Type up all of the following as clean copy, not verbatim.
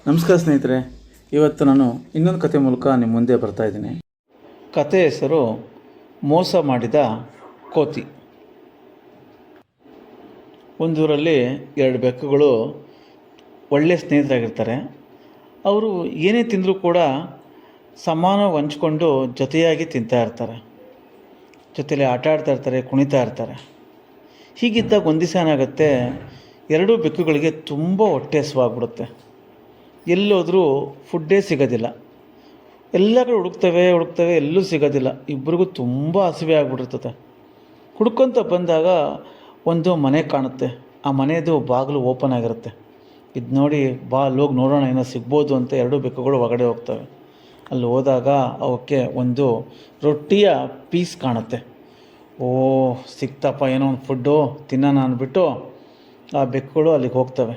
ನಮಸ್ಕಾರ ಸ್ನೇಹಿತರೆ, ಇವತ್ತು ನಾನು ಇನ್ನೊಂದು ಕತೆ ಮೂಲಕ ನಿಮ್ಮ ಮುಂದೆ ಬರ್ತಾ ಇದ್ದೀನಿ. ಕತೆ ಹೆಸರು ಮೋಸ ಮಾಡಿದ ಕೋತಿ. ಒಂದೂರಲ್ಲಿ ಎರಡು ಬೆಕ್ಕುಗಳು ಒಳ್ಳೆಯ ಸ್ನೇಹಿತರಾಗಿರ್ತಾರೆ. ಅವರು ಏನೇ ತಿಂದರೂ ಕೂಡ ಸಮಾನವಾಗಿ ಹಂಚ್ಕೊಂಡು ಜೊತೆಯಾಗಿ ತಿಂತಾ ಇರ್ತಾರೆ, ಜೊತೆಯಲ್ಲಿ ಆಟ ಆಡ್ತಾ ಇರ್ತಾರೆ, ಕುಣಿತಾ ಇರ್ತಾರೆ. ಹೀಗಿದ್ದಾಗ ಒಂದು ದಿವಸ ಏನಾಗುತ್ತೆ, ಎರಡೂ ಬೆಕ್ಕುಗಳಿಗೆ ತುಂಬ ಹೊಟ್ಟೆ ಹಸಿವಾಗ್ಬಿಡುತ್ತೆ. ಎಲ್ಲೋದ್ರೂ ಫುಡ್ಡೇ ಸಿಗೋದಿಲ್ಲ. ಎಲ್ಲ ಕಡೆ ಹುಡುಕ್ತವೆ, ಎಲ್ಲೂ ಸಿಗೋದಿಲ್ಲ. ಇಬ್ಬರಿಗೂ ತುಂಬ ಹಸಿವೆ ಆಗಿಬಿಟ್ಟಿರ್ತದೆ. ಹುಡ್ಕೊತ ಬಂದಾಗ ಒಂದು ಮನೆ ಕಾಣುತ್ತೆ. ಆ ಮನೆಯದು ಬಾಗಿಲು ಓಪನ್ ಆಗಿರುತ್ತೆ. ಇದು ನೋಡಿ, ಬಾ ಅಲ್ಲೋಗಿ ನೋಡೋಣ, ಏನೋ ಸಿಗ್ಬೋದು ಅಂತ ಎರಡೂ ಬೆಕ್ಕುಗಳು ಹೊರಗಡೆ ಹೋಗ್ತವೆ. ಅಲ್ಲಿ ಹೋದಾಗ ಅವಕ್ಕೆ ಒಂದು ರೊಟ್ಟಿಯ ಪೀಸ್ ಕಾಣುತ್ತೆ. ಸಿಕ್ತಪ್ಪ, ಏನೋ ಒಂದು ಫುಡ್ಡು ತಿನ್ನೋಣ ಅಂದ್ಬಿಟ್ಟು ಆ ಬೆಕ್ಕುಗಳು ಅಲ್ಲಿಗೆ ಹೋಗ್ತವೆ.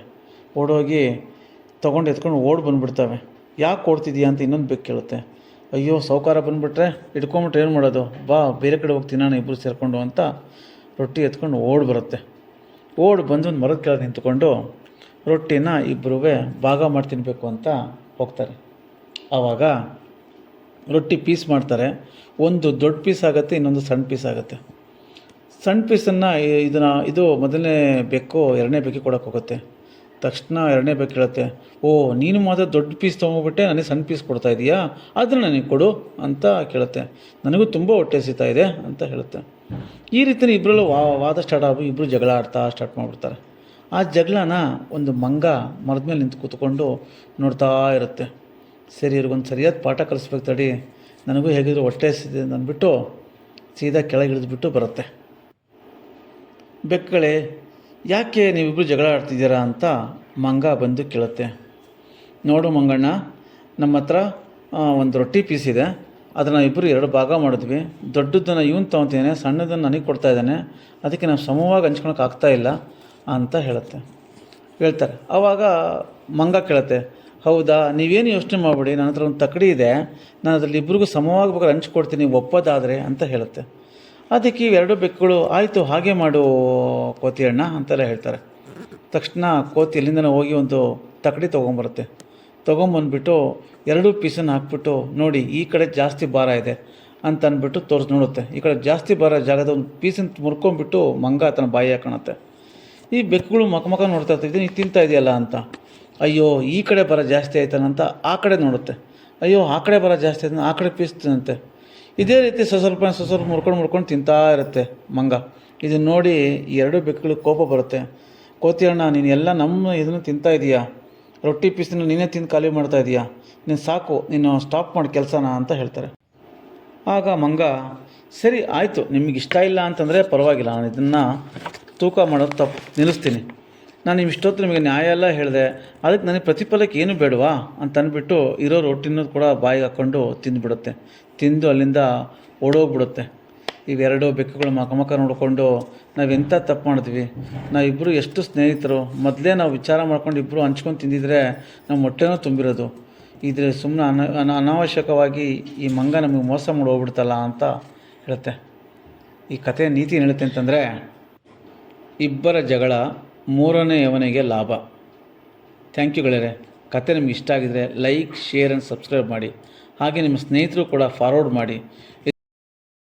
ಓಡೋಗಿ ತೊಗೊಂಡು ಎತ್ಕೊಂಡು ಬಂದುಬಿಡ್ತವೆ. ಯಾಕೆ ಓಡ್ತಿದ್ದೀಯಾ ಅಂತ ಇನ್ನೊಂದು ಬೆಕ್ಕು ಕೇಳುತ್ತೆ. ಅಯ್ಯೋ, ಸಾಹುಕಾರ ಬಂದುಬಿಟ್ರೆ ಹಿಡ್ಕೊಂಬಿಟ್ರೆ ಏನು ಮಾಡೋದು, ಬಾ ಬೇರೆ ಕಡೆ ಹೋಗಿ ತಿನ್ನೋಣ ಇಬ್ಬರು ಸೇರಿಕೊಂಡು ಅಂತ ರೊಟ್ಟಿ ಎತ್ಕೊಂಡು ಬರುತ್ತೆ. ಬಂದು ಒಂದು ಮರದ ಕೆಳಗೆ ನಿಂತ್ಕೊಂಡು ರೊಟ್ಟಿನ ಇಬ್ಬರೂ ಭಾಗ ಮಾಡಿ ತಿನ್ನಬೇಕು ಅಂತ ಹೋಗ್ತಾರೆ. ಆವಾಗ ರೊಟ್ಟಿ ಪೀಸ್ ಮಾಡ್ತಾರೆ. ಒಂದು ದೊಡ್ಡ ಪೀಸ್ ಆಗುತ್ತೆ, ಇನ್ನೊಂದು ಸಣ್ಣ ಪೀಸ್ ಆಗುತ್ತೆ. ಸಣ್ಣ ಪೀಸನ್ನು ಇದು ಮೊದಲನೇ ಬೆಕ್ಕು ಎರಡನೇ ಬೆಕ್ಕಿಗೆ ಕೊಡೋಕೆ ಹೋಗುತ್ತೆ. ತಕ್ಷಣ ಎರಡನೇ ಬೆಕ್ಕು ಹೇಳುತ್ತೆ, ನೀನು ಮಾತ್ರ ದೊಡ್ಡ ಪೀಸ್ ತೊಗೊಂಡ್ಬಿಟ್ಟೆ, ನನಗೆ ಸಣ್ಣ ಪೀಸ್ ಕೊಡ್ತಾ ಇದೀಯಾ, ಅದನ್ನು ನನಗೆ ಕೊಡು ಅಂತ ಕೇಳುತ್ತೆ. ನನಗೂ ತುಂಬ ಹೊಟ್ಟೆ ಹಸಿತಾ ಇದೆ ಅಂತ ಹೇಳುತ್ತೆ. ಈ ರೀತಿ ಇಬ್ಬರಲ್ಲೂ ವಾದ ಸ್ಟಾರ್ಟ್ ಆಗಿ ಇಬ್ಬರು ಜಗಳ ಸ್ಟಾರ್ಟ್ ಮಾಡಿಬಿಡ್ತಾರೆ. ಆ ಜಗಳನ ಒಂದು ಮಂಗ ಮರದ ಮೇಲೆ ನಿಂತು ಕೂತ್ಕೊಂಡು ನೋಡ್ತಾ ಇರುತ್ತೆ. ಸರಿ, ಇವ್ರಿಗೊಂದು ಸರಿಯಾದ ಪಾಠ ಕಲಿಸ್ಬೇಕು ತಡಿ, ನನಗೂ ಹೇಗಿದ್ರು ಹೊಟ್ಟೆ ಹಸಿದೆ ಅಂದ್ಬಿಟ್ಟು ಸೀದಾ ಕೆಳಗೆ ಇಳಿದ್ಬಿಟ್ಟು ಬರುತ್ತೆ. ಬೆಕ್ಕುಗಳೇ, ಯಾಕೆ ನೀವಿಬ್ಬರು ಜಗಳ ಆಡ್ತಿದ್ದೀರಾ ಅಂತ ಮಂಗ ಬಂದು ಕೇಳುತ್ತೆ. ನೋಡು ಮಂಗಣ್ಣ, ನಮ್ಮ ಹತ್ರ ಒಂದು ರೊಟ್ಟಿ ಪೀಸ್ ಇದೆ, ಅದನ್ನು ಇಬ್ಬರು ಎರಡು ಭಾಗ ಮಾಡಿದ್ವಿ. ದೊಡ್ಡದನ್ನು ಇವನು ತೊಗೊತಾನೆ, ಸಣ್ಣದನ್ನು ನನಗೆ ಕೊಡ್ತಾ ಇದ್ದಾನೆ, ಅದಕ್ಕೆ ನಾವು ಸಮವಾಗಿ ಹಂಚ್ಕೊಳಕ್ಕೆ ಆಗ್ತಾಯಿಲ್ಲ ಅಂತ ಹೇಳ್ತಾರೆ. ಆವಾಗ ಮಂಗ ಕೇಳುತ್ತೆ, ಹೌದಾ, ನೀವೇನು ಯೋಚನೆ ಮಾಡಬೇಡಿ, ನನ್ನ ಹತ್ರ ಒಂದು ತಕ್ಕಡಿ ಇದೆ, ನಾನು ಅದರಲ್ಲಿ ಇಬ್ಬರಿಗೂ ಸಮವಾಗಿ ಬೇಕಾದ್ರೆ ಹಂಚ್ಕೊಡ್ತೀನಿ ಒಪ್ಪೋದಾದರೆ ಅಂತ ಹೇಳುತ್ತೆ. ಅದಕ್ಕೆ ಇವೆರಡು ಬೆಕ್ಕುಗಳು ಆಯಿತು, ಹಾಗೆ ಮಾಡು ಕೋತಿ ಅಣ್ಣ ಅಂತೆಲ್ಲ ಹೇಳ್ತಾರೆ. ತಕ್ಷಣ ಕೋತಿ ಎಲ್ಲಿಂದನೇ ಹೋಗಿ ಒಂದು ತಕ್ಕಡಿ ತೊಗೊಂಬರುತ್ತೆ. ತೊಗೊಂಬಂದ್ಬಿಟ್ಟು ಎರಡೂ ಪೀಸನ್ನು ಹಾಕ್ಬಿಟ್ಟು, ನೋಡಿ ಈ ಕಡೆ ಜಾಸ್ತಿ ಭಾರ ಇದೆ ಅಂತ ಅಂದ್ಬಿಟ್ಟು ತೋರಿಸಿ ನೋಡುತ್ತೆ. ಈ ಕಡೆ ಜಾಸ್ತಿ ಭಾರ ಜಾಗದ ಒಂದು ಪೀಸನ್ನು ಮುರ್ಕೊಂಡ್ಬಿಟ್ಟು ಮಂಗ ತನ್ನ ಬಾಯಿ ಹಾಕೋಣತ್ತೆ. ಈ ಬೆಕ್ಕುಗಳು ಮಕ ನೋಡ್ತಾ ಇರ್ತೀವಿ, ನೀನು ತಿಂತಾ ಇದೆಯಲ್ಲ ಅಂತ. ಅಯ್ಯೋ, ಈ ಕಡೆ ಭಾರ ಜಾಸ್ತಿ ಆಯ್ತಾನಂತ ಆ ಕಡೆ ನೋಡುತ್ತೆ. ಅಯ್ಯೋ, ಆ ಕಡೆ ಭಾರ ಜಾಸ್ತಿ ಆಯ್ತಾನೆ, ಆ ಕಡೆ ಪೀಸ್ ತಿನ್ನಂತೆ. ಇದೇ ರೀತಿ ಸ್ವಲ್ಪ ಮುರ್ಕೊಂಡು ತಿಂತಾ ಇರುತ್ತೆ ಮಂಗ. ಇದನ್ನು ನೋಡಿ ಎರಡೂ ಬೆಕ್ಕುಗಳಿಗೆ ಕೋಪ ಬರುತ್ತೆ. ಕೋತಿ ಅಣ್ಣ, ನೀನು ಎಲ್ಲ ನಮ್ಮ ಇದನ್ನು ತಿಂತಾ ಇದೀಯಾ, ರೊಟ್ಟಿ ಪೀಸನ್ನು ನೀನೇ ತಿಂದು ಖಾಲಿ ಮಾಡ್ತಾ ಇದೀಯಾ, ನೀನು ಸಾಕು, ನೀನು ಸ್ಟಾಪ್ ಮಾಡಿ ಕೆಲಸನ ಅಂತ ಹೇಳ್ತಾರೆ. ಆಗ ಮಂಗ, ಸರಿ ಆಯಿತು, ನಿಮಗೆ ಇಷ್ಟ ಇಲ್ಲ ಅಂತಂದರೆ ಪರವಾಗಿಲ್ಲ, ನಾನು ಇದನ್ನು ತೂಕ ಮಾಡೋದು ನಿಲ್ಲಿಸ್ತೀನಿ. ನಾನು ನೀವು ಇಷ್ಟೊತ್ತು ನಿಮಗೆ ನ್ಯಾಯ ಎಲ್ಲ ಹೇಳಿದೆ, ಅದಕ್ಕೆ ನನಗೆ ಪ್ರತಿಫಲಕ್ಕೆ ಏನು ಬೇಡವಾ ಅಂತ ಅಂದ್ಬಿಟ್ಟು ಇರೋ ರೊಟ್ಟಿನೂ ಕೂಡ ಬಾಯಿಗೆ ಹಾಕ್ಕೊಂಡು ತಿಂದುಬಿಡುತ್ತೆ. ತಿಂದು ಅಲ್ಲಿಂದ ಓಡೋಗ್ಬಿಡುತ್ತೆ. ಇವೆರಡು ಬೆಕ್ಕುಗಳು ಮಕ ನೋಡಿಕೊಂಡು, ನಾವೆಂಥ ತಪ್ಪು ಮಾಡಿದ್ವಿ, ನಾವಿಬ್ಬರು ಎಷ್ಟು ಸ್ನೇಹಿತರು, ಮೊದಲೇ ನಾವು ವಿಚಾರ ಮಾಡ್ಕೊಂಡು ಇಬ್ಬರು ಹಂಚ್ಕೊಂಡು ತಿಂದಿದ್ರೆ ನಮ್ಮ ಹೊಟ್ಟೆನೂ ತುಂಬಿರೋದು, ಇದ್ರೆ ಸುಮ್ಮನೆ ಅನಾವಶ್ಯಕವಾಗಿ ಈ ಮಂಗ ನಮಗೆ ಮೋಸ ಮಾಡಿ ಹೋಗ್ಬಿಡ್ತಲ್ಲ ಅಂತ ಹೇಳುತ್ತೆ. ಈ ಕಥೆಯ ನೀತಿ ಏನು ಹೇಳುತ್ತೆ ಅಂತಂದರೆ, ಇಬ್ಬರ ಜಗಳ ಮೂರನೆಯವನಿಗೆ ಲಾಭ. ಥ್ಯಾಂಕ್ ಯು ಗೆಳೆಯರೆ. ಕತೆ ನಿಮ್ಗೆ ಇಷ್ಟ ಆಗಿದರೆ ಲೈಕ್, ಶೇರ್ ಆ್ಯಂಡ್ ಸಬ್ಸ್ಕ್ರೈಬ್ ಮಾಡಿ. ಹಾಗೆ ನಿಮ್ಮ ಸ್ನೇಹಿತರು ಕೂಡ ಫಾರ್ವರ್ಡ್ ಮಾಡಿ.